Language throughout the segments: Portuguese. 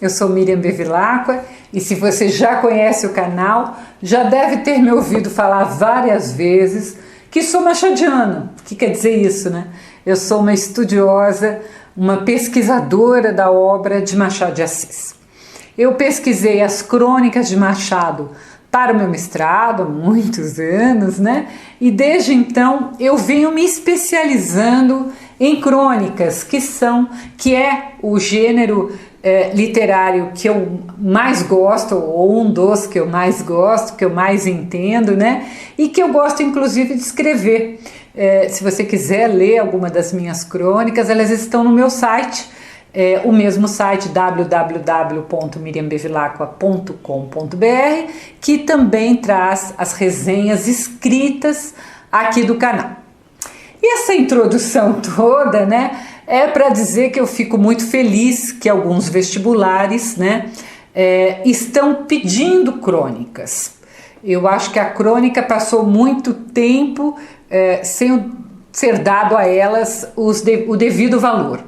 Eu sou Miriam Bevilacqua e se você já conhece o canal, já deve ter me ouvido falar várias vezes que sou machadiana. O que quer dizer isso, né? Eu sou uma estudiosa, uma pesquisadora da obra de Machado de Assis. Eu pesquisei as crônicas de Machado para o meu mestrado há muitos anos, né? E desde então eu venho me especializando em crônicas, que é o gênero literário que eu mais gosto, ou um dos que eu mais gosto, que eu mais entendo, né? E que eu gosto inclusive de escrever. Se você quiser ler alguma das minhas crônicas, elas estão no meu site, o mesmo site www.miriambevilacqua.com.br, que também traz as resenhas escritas aqui do canal. E essa introdução toda, né, é para dizer que eu fico muito feliz que alguns vestibulares, né, estão pedindo crônicas. Eu acho que a crônica passou muito tempo sem ser dado a elas o devido valor.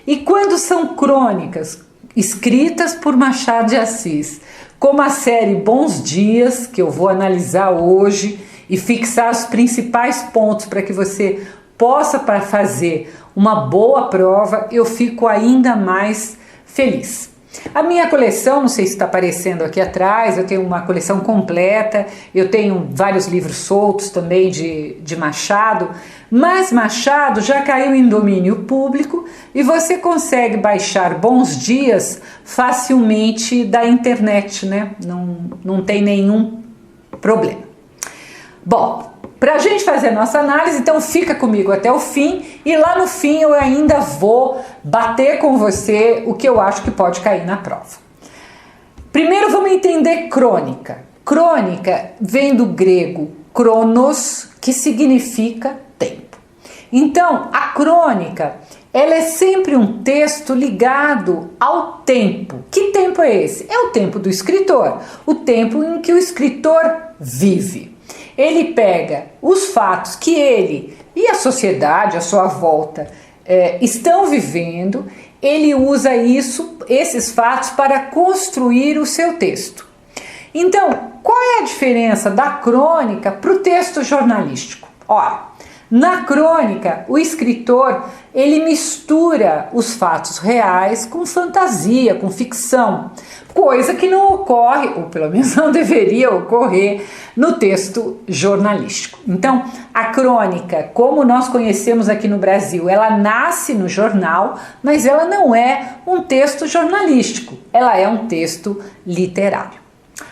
E quando são crônicas escritas por Machado de Assis, como a série Bons Dias, que eu vou analisar hoje e fixar os principais pontos para que você possa fazer uma boa prova, eu fico ainda mais feliz. A minha coleção, não sei se está aparecendo aqui atrás, eu tenho uma coleção completa, eu tenho vários livros soltos também de Machado, mas Machado já caiu em domínio público e você consegue baixar Bons Dias facilmente da internet, né? Não tem nenhum problema. Bom, para a gente fazer a nossa análise, então fica comigo até o fim e lá no fim eu ainda vou bater com você o que eu acho que pode cair na prova. Primeiro vamos entender crônica. Crônica vem do grego kronos, que significa tempo. Então, a crônica, ela é sempre um texto ligado ao tempo. Que tempo é esse? É o tempo do escritor, o tempo em que o escritor vive. Ele pega os fatos que ele e a sociedade à sua volta estão vivendo, ele usa esses fatos para construir o seu texto. Então, qual é a diferença da crônica para o texto jornalístico? Ora, na crônica, o escritor ele mistura os fatos reais com fantasia, com ficção, coisa que não ocorre, ou pelo menos não deveria ocorrer, no texto jornalístico. Então, a crônica, como nós conhecemos aqui no Brasil, ela nasce no jornal, mas ela não é um texto jornalístico, ela é um texto literário.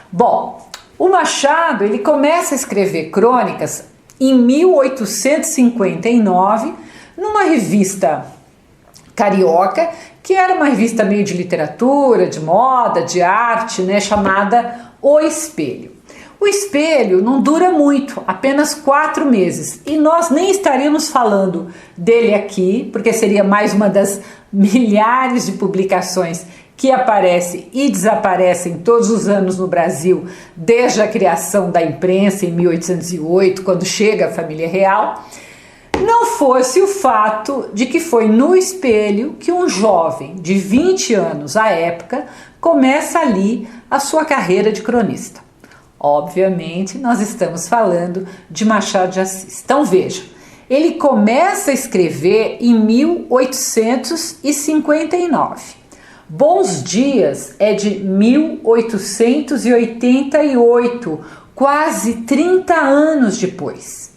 Bom, o Machado ele começa a escrever crônicas em 1859, numa revista carioca, que era uma revista meio de literatura, de moda, de arte, né, chamada O Espelho. O Espelho não dura muito, apenas 4 meses, e nós nem estaríamos falando dele aqui, porque seria mais uma das milhares de publicações que aparece e desaparecem todos os anos no Brasil, desde a criação da imprensa em 1808, quando chega a família real, não fosse o fato de que foi no Espelho que um jovem de 20 anos à época começa ali a sua carreira de cronista. Obviamente, nós estamos falando de Machado de Assis. Então veja, ele começa a escrever em 1859. Bons Dias é de 1888, quase 30 anos depois.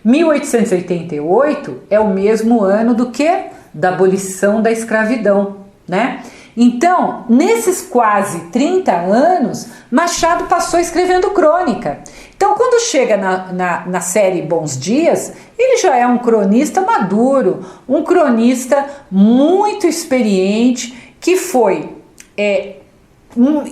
1888 é o mesmo ano do que? Da abolição da escravidão, né? Então, nesses quase 30 anos, Machado passou escrevendo crônica. Então, quando chega na série Bons Dias, ele já é um cronista maduro, um cronista muito experiente, que foi,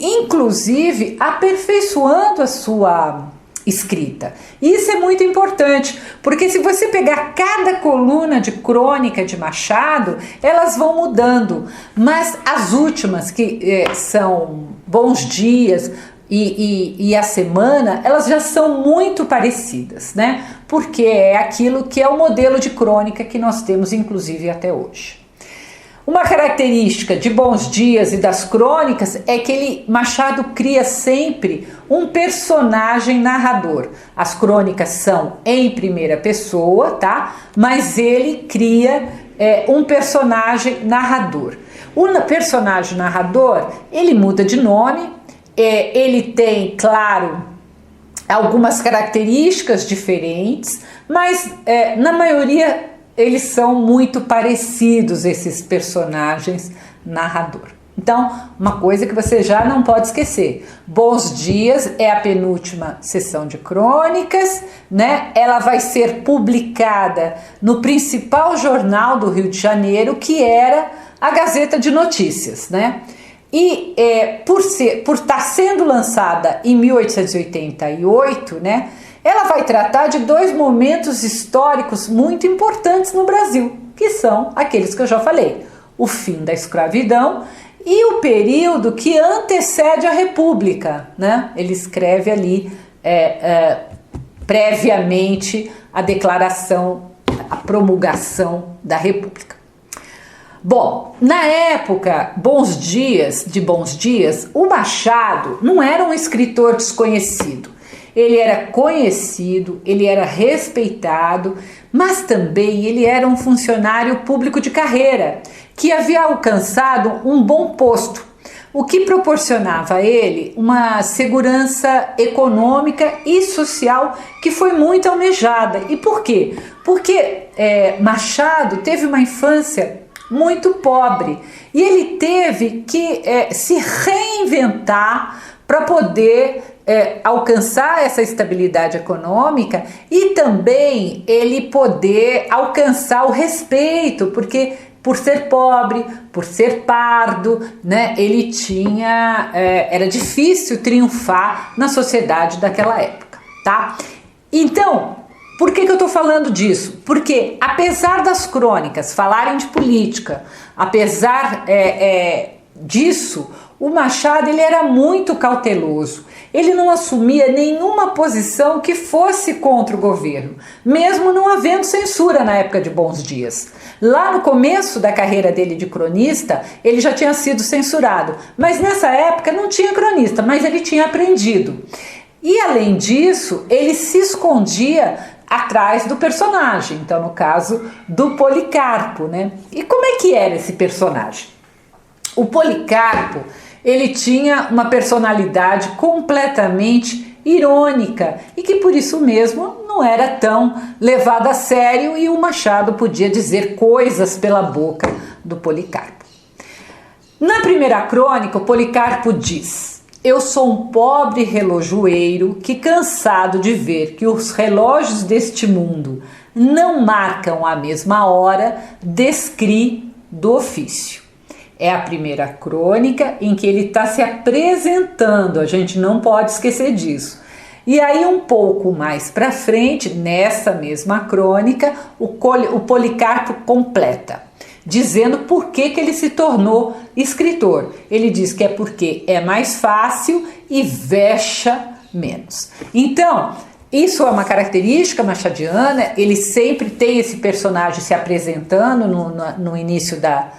inclusive, aperfeiçoando a sua escrita. Isso é muito importante, porque se você pegar cada coluna de crônica de Machado, elas vão mudando, mas as últimas, que são Bons Dias e a Semana, elas já são muito parecidas, né? Porque é aquilo que é o modelo de crônica que nós temos, inclusive, até hoje. Uma característica de Bons Dias e das crônicas é que Machado cria sempre um personagem narrador. As crônicas são em primeira pessoa, tá? Mas ele cria um personagem narrador. O personagem narrador, ele muda de nome, ele tem, claro, algumas características diferentes, mas na maioria eles são muito parecidos, esses personagens narrador. Então, uma coisa que você já não pode esquecer: Bons Dias é a penúltima sessão de crônicas, né? Ela vai ser publicada no principal jornal do Rio de Janeiro, que era a Gazeta de Notícias, né? E por estar sendo lançada em 1888, né? Ela vai tratar de dois momentos históricos muito importantes no Brasil, que são aqueles que eu já falei: o fim da escravidão e o período que antecede a República, né? Ele escreve ali previamente a declaração, a promulgação da República. Bom, na época Bons Dias, o Machado não era um escritor desconhecido. Ele era conhecido, ele era respeitado, mas também ele era um funcionário público de carreira, que havia alcançado um bom posto, o que proporcionava a ele uma segurança econômica e social que foi muito almejada. E por quê? Porque Machado teve uma infância muito pobre e ele teve que se reinventar para poder alcançar essa estabilidade econômica e também ele poder alcançar o respeito, porque por ser pobre, por ser pardo, né, ele tinha, era difícil triunfar na sociedade daquela época, tá? Então, por que eu estou falando disso? Porque apesar das crônicas falarem de política, apesar disso, o Machado ele era muito cauteloso. Ele não assumia nenhuma posição que fosse contra o governo, mesmo não havendo censura na época de Bons Dias. Lá no começo da carreira dele de cronista, ele já tinha sido censurado, mas nessa época não tinha cronista, mas ele tinha aprendido. E além disso, ele se escondia atrás do personagem, então no caso do Policarpo, né? E como é que era esse personagem? O Policarpo, ele tinha uma personalidade completamente irônica e que por isso mesmo não era tão levado a sério, e o Machado podia dizer coisas pela boca do Policarpo. Na primeira crônica, o Policarpo diz: eu sou um pobre relojoeiro que, cansado de ver que os relógios deste mundo não marcam a mesma hora, descri do ofício. É a primeira crônica em que ele está se apresentando, a gente não pode esquecer disso. E aí um pouco mais para frente, nessa mesma crônica, o Policarpo completa, dizendo por que ele se tornou escritor. Ele diz que é porque é mais fácil e vexa menos. Então, isso é uma característica machadiana, ele sempre tem esse personagem se apresentando no início da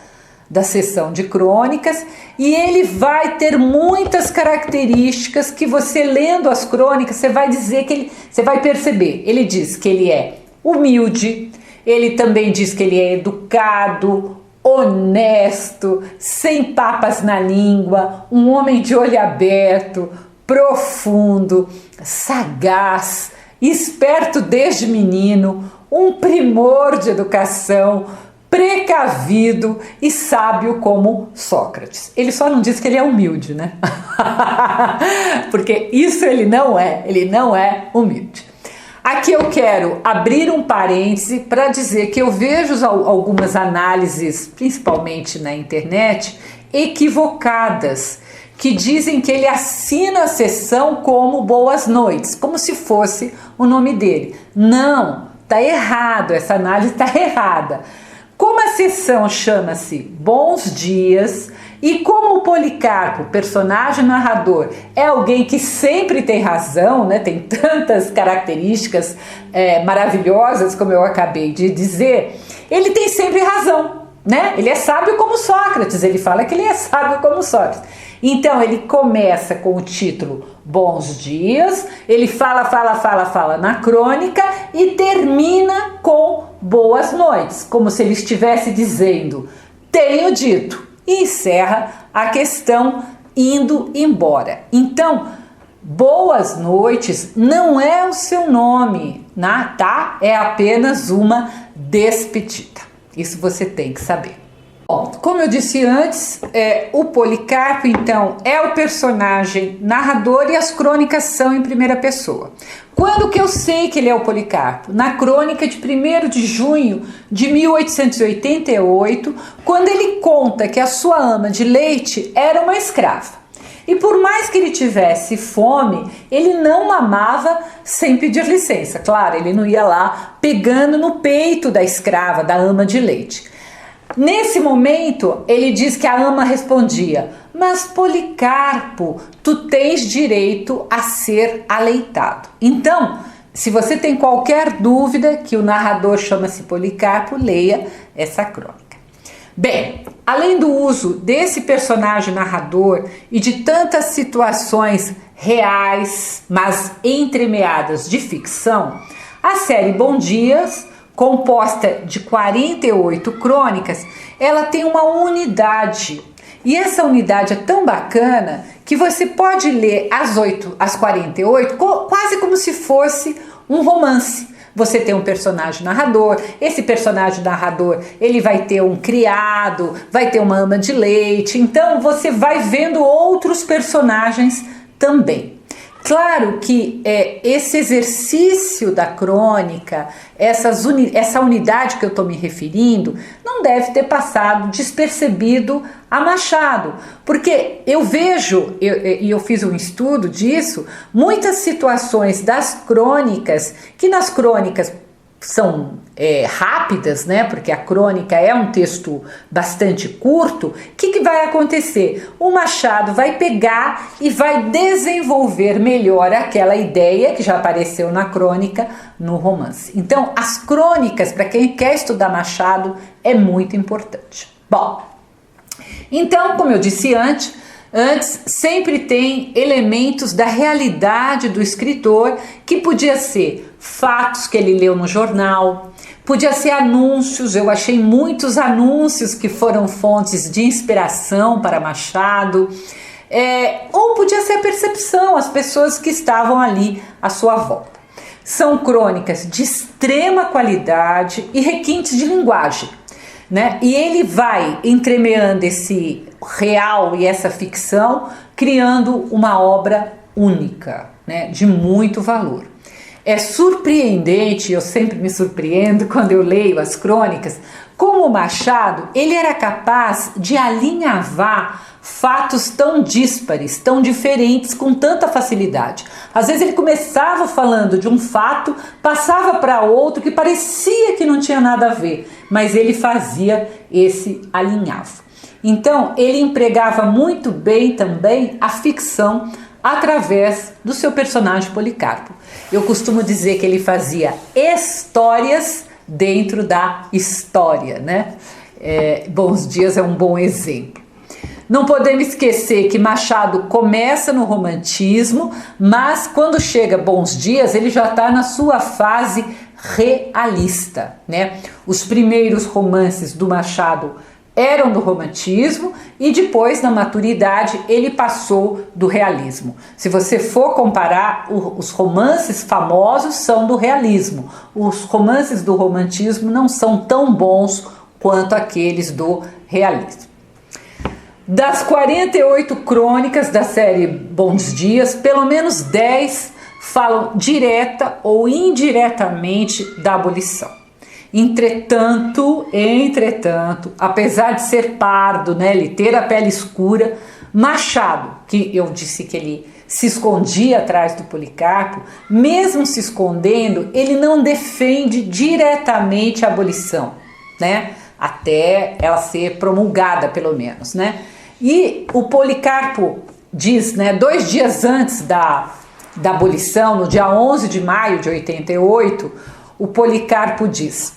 sessão de crônicas, e ele vai ter muitas características que você lendo as crônicas, você vai dizer que você vai perceber. Ele diz que ele é humilde, ele também diz que ele é educado, honesto, sem papas na língua, um homem de olho aberto, profundo, sagaz, esperto desde menino, um primor de educação, precavido e sábio como Sócrates. Ele só não diz que ele é humilde, né? Porque isso ele não é humilde. Aqui eu quero abrir um parêntese para dizer que eu vejo algumas análises, principalmente na internet, equivocadas, que dizem que ele assina a sessão como Boas Noites, como se fosse o nome dele. Não, tá errado, essa análise está errada. Como a sessão chama-se Bons Dias e como o Policarpo, personagem narrador, é alguém que sempre tem razão, né? Tem tantas características maravilhosas, como eu acabei de dizer, ele tem sempre razão. né? Ele é sábio como Sócrates, ele fala que ele é sábio como Sócrates. Então ele começa com o título Bons Dias, ele fala na crônica e termina com Boas Noites, como se ele estivesse dizendo, tenho dito, e encerra a questão indo embora. Então, Boas Noites não é o seu nome, tá? É apenas uma despedida. Isso você tem que saber. Bom, como eu disse antes, o Policarpo, então, é o personagem narrador e as crônicas são em primeira pessoa. Quando que eu sei que ele é o Policarpo? Na crônica de 1º de junho de 1888, quando ele conta que a sua ama de leite era uma escrava. E por mais que ele tivesse fome, ele não mamava sem pedir licença. Claro, ele não ia lá pegando no peito da escrava, da ama de leite. Nesse momento, ele diz que a ama respondia, mas Policarpo, tu tens direito a ser aleitado. Então, se você tem qualquer dúvida que o narrador chama-se Policarpo, leia essa crônica. Bem, além do uso desse personagem narrador e de tantas situações reais, mas entremeadas de ficção, a série Bons Dias, composta de 48 crônicas, ela tem uma unidade. E essa unidade é tão bacana que você pode ler as 48 quase como se fosse um romance. Você tem um personagem narrador, esse personagem narrador ele vai ter um criado, vai ter uma ama de leite, então você vai vendo outros personagens também. Claro que esse exercício da crônica, essa unidade que eu estou me referindo, não deve ter passado despercebido a Machado, porque eu vejo, e eu fiz um estudo disso, muitas situações das crônicas, que nas crônicas são rápidas, né? Porque a crônica é um texto bastante curto. O que vai acontecer? O Machado vai pegar e vai desenvolver melhor aquela ideia que já apareceu na crônica, no romance. Então, as crônicas, para quem quer estudar Machado, é muito importante. Bom, então, como eu disse antes, sempre tem elementos da realidade do escritor, que podia ser fatos que ele leu no jornal, podia ser anúncios. Eu achei muitos anúncios que foram fontes de inspiração para Machado, ou podia ser a percepção, as pessoas que estavam ali à sua volta. São crônicas de extrema qualidade e requintes de linguagem, né? E ele vai entremeando esse real e essa ficção, criando uma obra única, né? De muito valor. É surpreendente, eu sempre me surpreendo quando eu leio as crônicas, como o Machado ele era capaz de alinhavar fatos tão díspares, tão diferentes, com tanta facilidade. Às vezes ele começava falando de um fato, passava para outro que parecia que não tinha nada a ver, mas ele fazia esse alinhavo. Então ele empregava muito bem também a ficção através do seu personagem Policarpo. Eu costumo dizer que ele fazia histórias dentro da história, né? Bons Dias é um bom exemplo. Não podemos esquecer que Machado começa no romantismo, mas quando chega Bons Dias, ele já está na sua fase realista, né? Os primeiros romances do Machado eram do romantismo e depois, na maturidade, ele passou do realismo. Se você for comparar, os romances famosos são do realismo. Os romances do romantismo não são tão bons quanto aqueles do realismo. Das 48 crônicas da série Bons Dias, pelo menos 10 falam direta ou indiretamente da abolição. Entretanto, apesar de ser pardo, né, ele ter a pele escura, Machado, que eu disse que ele se escondia atrás do Policarpo, mesmo se escondendo, ele não defende diretamente a abolição, né, até ela ser promulgada, pelo menos, né. E o Policarpo diz, né, 2 dias antes da abolição, no dia 11 de maio de 88, o Policarpo diz: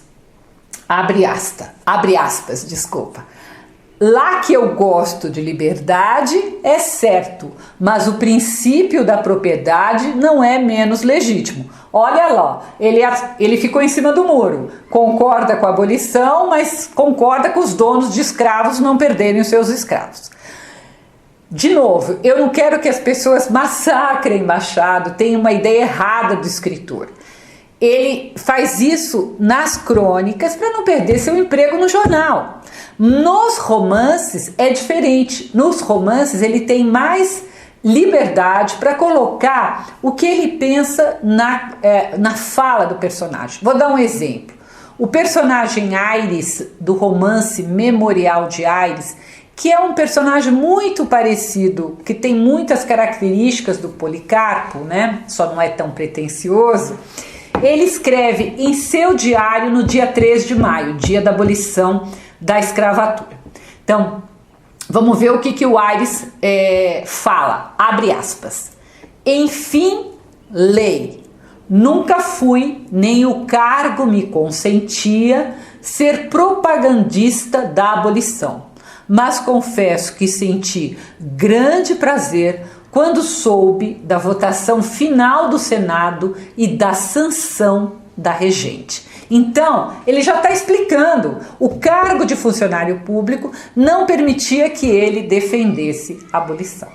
abre aspas, desculpa. Lá que eu gosto de liberdade é certo, mas o princípio da propriedade não é menos legítimo. Olha lá, ele ficou em cima do muro, concorda com a abolição, mas concorda com os donos de escravos não perderem os seus escravos. De novo, eu não quero que as pessoas massacrem Machado, tenham uma ideia errada do escritor. Ele faz isso nas crônicas para não perder seu emprego no jornal. Nos romances é diferente. Nos romances ele tem mais liberdade para colocar o que ele pensa na fala do personagem. Vou dar um exemplo. O personagem Aires, do romance Memorial de Aires, que é um personagem muito parecido, que tem muitas características do Policarpo, né? Só não é tão pretensioso. Ele escreve em seu diário no dia 3 de maio, dia da abolição da escravatura. Então, vamos ver o que o Aires fala. Abre aspas. Enfim, lei. Nunca fui, nem o cargo me consentia, ser propagandista da abolição. Mas confesso que senti grande prazer quando soube da votação final do Senado e da sanção da regente. Então, ele já está explicando, o cargo de funcionário público não permitia que ele defendesse a abolição.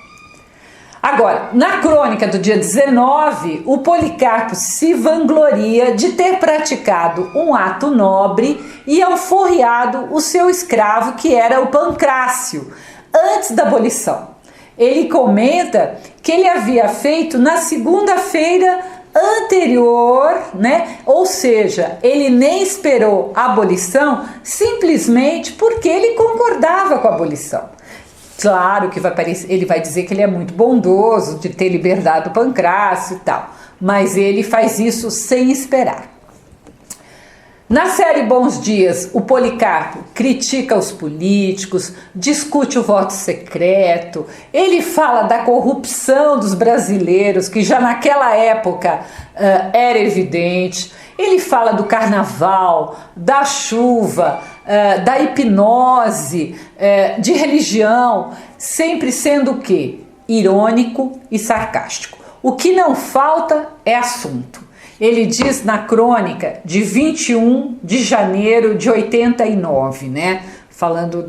Agora, na crônica do dia 19, o Policarpo se vangloria de ter praticado um ato nobre e alforriado o seu escravo, que era o Pancrácio, antes da abolição. Ele comenta que ele havia feito na segunda-feira anterior, né? Ou seja, ele nem esperou a abolição simplesmente porque ele concordava com a abolição. Claro que ele vai dizer que ele é muito bondoso de ter libertado o Pancrácio e tal, mas ele faz isso sem esperar. Na série Bons Dias, o Policarpo critica os políticos, discute o voto secreto, ele fala da corrupção dos brasileiros, que já naquela época era evidente, ele fala do carnaval, da chuva, da hipnose, de religião, sempre sendo o quê? Irônico e sarcástico. O que não falta é assunto. Ele diz na crônica de 21 de janeiro de 89, né? Falando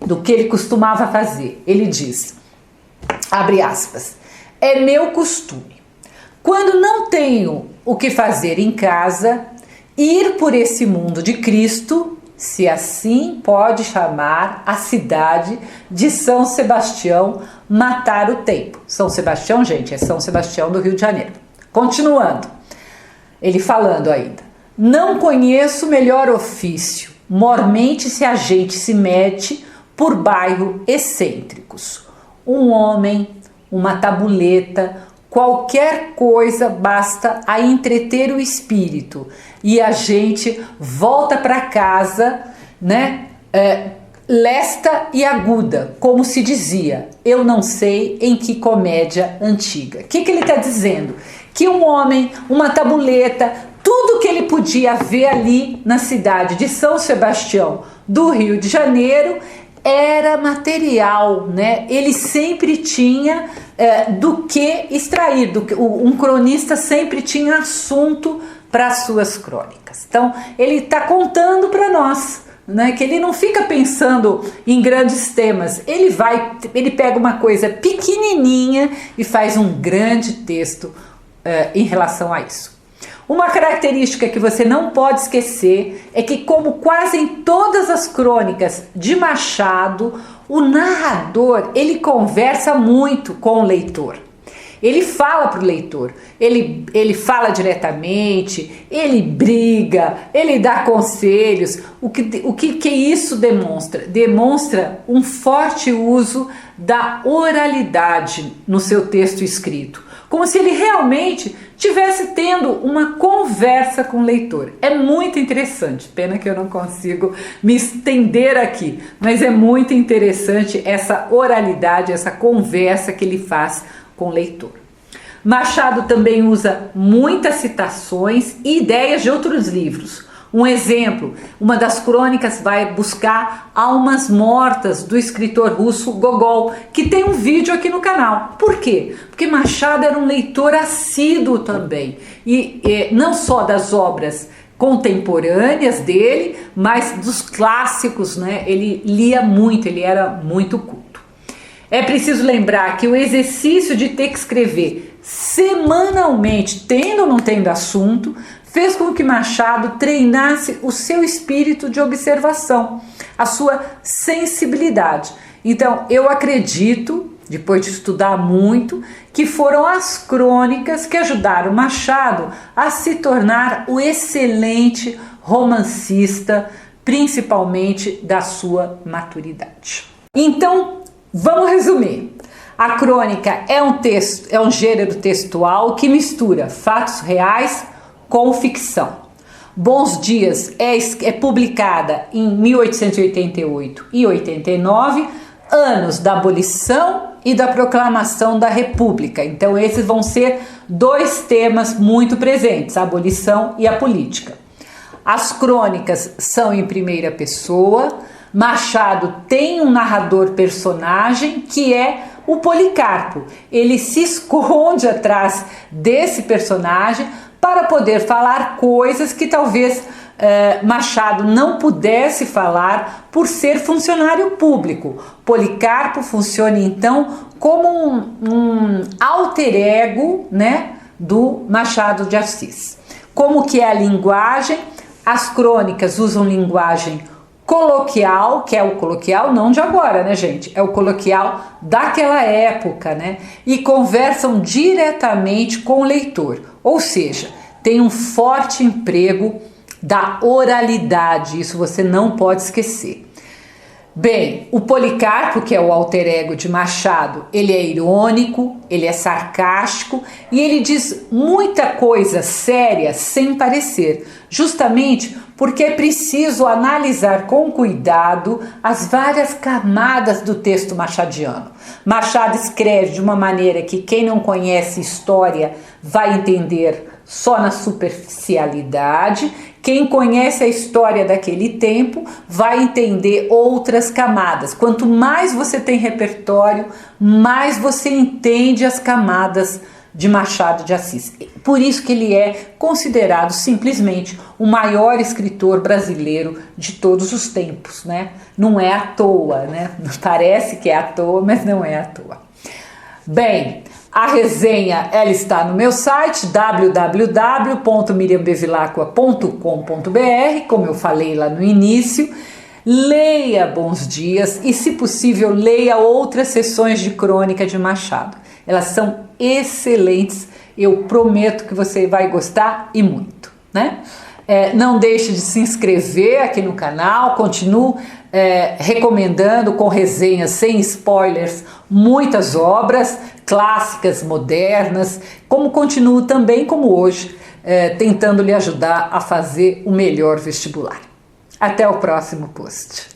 do que ele costumava fazer. Ele diz, abre aspas, é meu costume, quando não tenho o que fazer em casa, ir por esse mundo de Cristo, se assim pode chamar a cidade de São Sebastião, matar o tempo. São Sebastião, gente, é São Sebastião do Rio de Janeiro. Continuando, ele falando ainda, não conheço melhor ofício, mormente se a gente se mete por bairro excêntricos. Um homem, uma tabuleta, qualquer coisa basta a entreter o espírito e a gente volta para casa, né, lesta e aguda, como se dizia, eu não sei em que comédia antiga. O que ele está dizendo? Que um homem, uma tabuleta, tudo que ele podia ver ali na cidade de São Sebastião do Rio de Janeiro era material, né? Ele sempre tinha do que extrair, um cronista sempre tinha assunto para as suas crônicas. Então, ele está contando para nós, né, que ele não fica pensando em grandes temas, ele pega uma coisa pequenininha e faz um grande texto em relação a isso. Uma característica que você não pode esquecer é que, como quase em todas as crônicas de Machado, o narrador ele conversa muito com o leitor. Ele fala para o leitor, ele fala diretamente, ele briga, ele dá conselhos. O que isso demonstra? Demonstra um forte uso da oralidade no seu texto escrito, como se ele realmente estivesse tendo uma conversa com o leitor. É muito interessante, pena que eu não consigo me estender aqui, mas é muito interessante essa oralidade, essa conversa que ele faz com o leitor. Machado também usa muitas citações e ideias de outros livros. Um exemplo, uma das crônicas vai buscar Almas Mortas, do escritor russo Gogol, que tem um vídeo aqui no canal. Por quê? Porque Machado era um leitor assíduo também, e não só das obras contemporâneas dele, mas dos clássicos, né? Ele lia muito, ele era muito culto. É preciso lembrar que o exercício de ter que escrever semanalmente, tendo ou não tendo assunto, fez com que Machado treinasse o seu espírito de observação, a sua sensibilidade. Então, eu acredito, depois de estudar muito, que foram as crônicas que ajudaram Machado a se tornar o excelente romancista, principalmente da sua maturidade. Então, vamos resumir. A crônica é um gênero textual que mistura fatos reais com ficção. Bons Dias é publicada em 1888 e 89, anos da abolição e da proclamação da República. Então esses vão ser dois temas muito presentes, a abolição e a política. As crônicas são em primeira pessoa. Machado tem um narrador personagem que é o Policarpo. Ele se esconde atrás desse personagem para poder falar coisas que talvez Machado não pudesse falar por ser funcionário público. Policarpo funciona então como um alter ego, né, do Machado de Assis. Como que é a linguagem? As crônicas usam linguagem coloquial, que é o coloquial não de agora, né, gente? É o coloquial daquela época, né? E conversam diretamente com o leitor. Ou seja, tem um forte emprego da oralidade, isso você não pode esquecer. Bem, o Policarpo, que é o alter ego de Machado, ele é irônico, ele é sarcástico e ele diz muita coisa séria sem parecer, justamente porque é preciso analisar com cuidado as várias camadas do texto machadiano. Machado escreve de uma maneira que quem não conhece história vai entender só na superficialidade. Quem conhece a história daquele tempo vai entender outras camadas. Quanto mais você tem repertório, mais você entende as camadas de Machado de Assis. Por isso que ele é considerado simplesmente o maior escritor brasileiro de todos os tempos, né? Não é à toa, né? Parece que é à toa, mas não é à toa. Bem, a resenha ela está no meu site www.miriambevilacqua.com.br, como eu falei lá no início. Leia Bons Dias e, se possível, leia outras sessões de crônica de Machado. Elas são excelentes, eu prometo que você vai gostar e muito, né? Não deixe de se inscrever aqui no canal, continuo recomendando com resenhas sem spoilers muitas obras clássicas, modernas, como continuo também como hoje, tentando lhe ajudar a fazer o melhor vestibular. Até o próximo post.